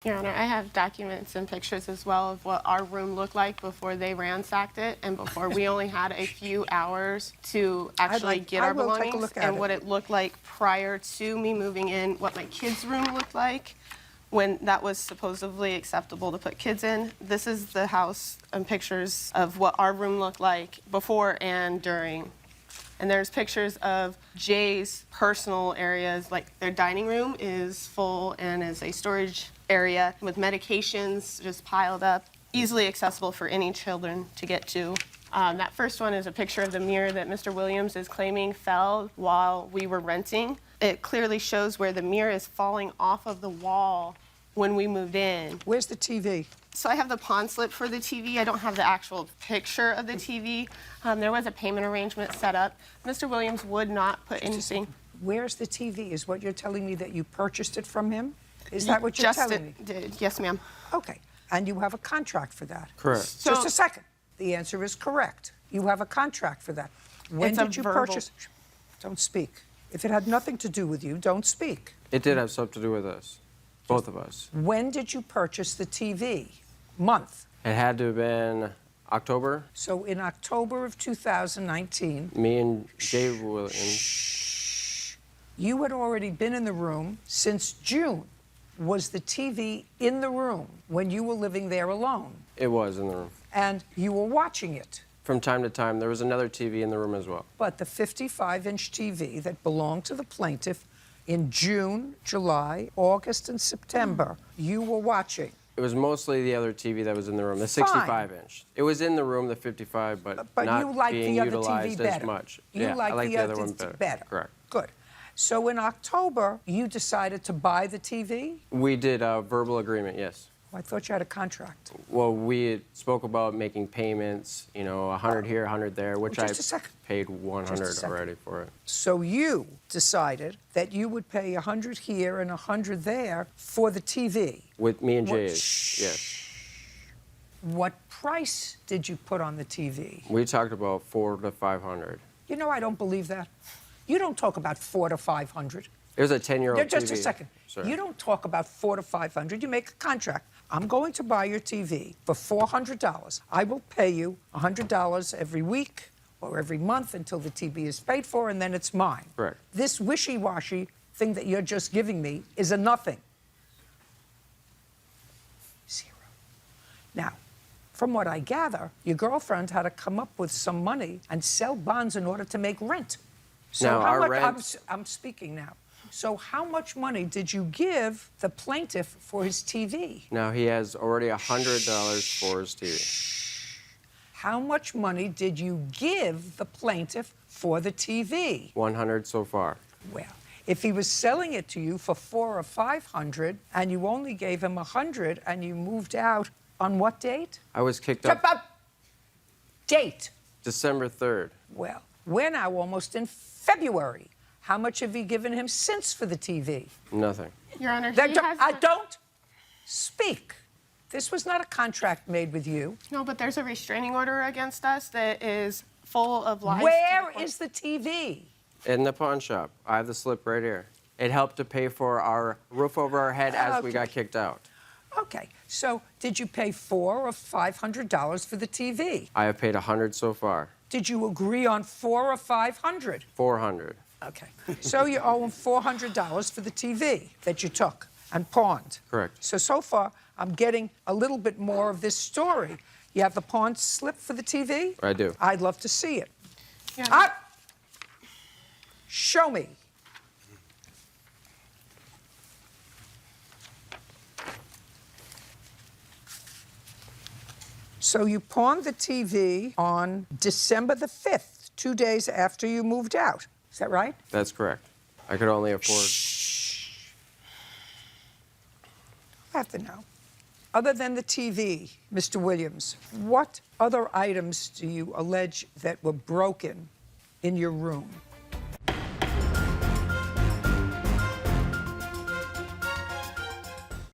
Your Honor, I have documents and pictures as well of what our room looked like before they ransacked it and before we only had a few hours to actually get our belongings, and what it looked like prior to me moving in, what my kids' room looked like when that was supposedly acceptable to put kids in. This is the house and pictures of what our room looked like before and during. And there's pictures of Jay's personal areas, like their dining room is full and is a storage area with medications just piled up, easily accessible for any children to get to. That first one is a picture of the mirror that Mr. Williams is claiming fell while we were renting. It clearly shows where the mirror is falling off of the wall when we moved in. Where's the TV? So I have the pawn slip for the TV. I don't have the actual picture of the TV. There was a payment arrangement set up. Mr. Williams would not put anything. Where's the TV? Is what you're telling me that you purchased it from him? Is that what you're telling me? Did. Yes, ma'am. Okay. And you have a contract for that? Correct. So, just a second. The answer is correct. You have a contract for that. When did you purchase? Don't speak. If it had nothing to do with you, don't speak. It did have something to do with us, both of us. When did you purchase the TV? Month? It had to have been October. So in October of 2019... Me and Jay Williams. You had already been in the room since June. Was the TV in the room when you were living there alone? It was in the room. And you were watching it? From time to time, there was another TV in the room as well. But the 55-inch TV that belonged to the plaintiff in June, July, August, and September, you were watching. It was mostly the other TV that was in the room, the 65-inch. It was in the room, the 55, but not you like being the other utilized TV better. as much. You yeah, like I like the other one better. Correct. Good. So in October, you decided to buy the TV? We did a verbal agreement, yes. Oh, I thought you had a contract. Well, we spoke about making payments, you know, 100 here, 100 there, which I paid 100 already for it. So you decided that you would pay 100 here and 100 there for the TV? With me and Jay, yes. What price did you put on the TV? We talked about 400 to 500. You know, I don't believe that. You don't talk about 400 to 500. It was a 10-year-old TV. Just a second. Sorry. You don't talk about 400 to 500. You make a contract. I'm going to buy your TV for $400. I will pay you $100 every week or every month until the TV is paid for, and then it's mine. Correct. This wishy-washy thing that you're just giving me is a nothing. Zero. Now, from what I gather, your girlfriend had to come up with some money and sell bonds in order to make rent. So now, how much, rent... I'm speaking now. So how much money did you give the plaintiff for his TV? Now, he has already $100 for his TV. How much money did you give the plaintiff for the TV? 100 so far. Well, if he was selling it to you for 400 or 500 and you only gave him 100 and you moved out on what date? I was kicked out. Date. December 3rd. Well, we're now almost in February. How much have you given him since for the TV? Nothing. Your Honor, don't speak. This was not a contract made with you. No, but there's a restraining order against us that is full of lies. Where is the TV? In the pawn shop. I have the slip right here. It helped to pay for our roof over our head as we got kicked out. Okay, so did you pay $400 or $500 for the TV? I have paid 100 so far. Did you agree on 400 or 500? 400. Okay, so you owe him $400 for the TV that you took and pawned. Correct. So far, I'm getting a little bit more of this story. You have the pawn slip for the TV? I do. I'd love to see it. Yeah. Show me. So you pawned the TV on December the 5th, 2 days after you moved out. Is that right? That's correct. I could only afford... I have to know. Other than the TV, Mr. Williams, what other items do you allege that were broken in your room?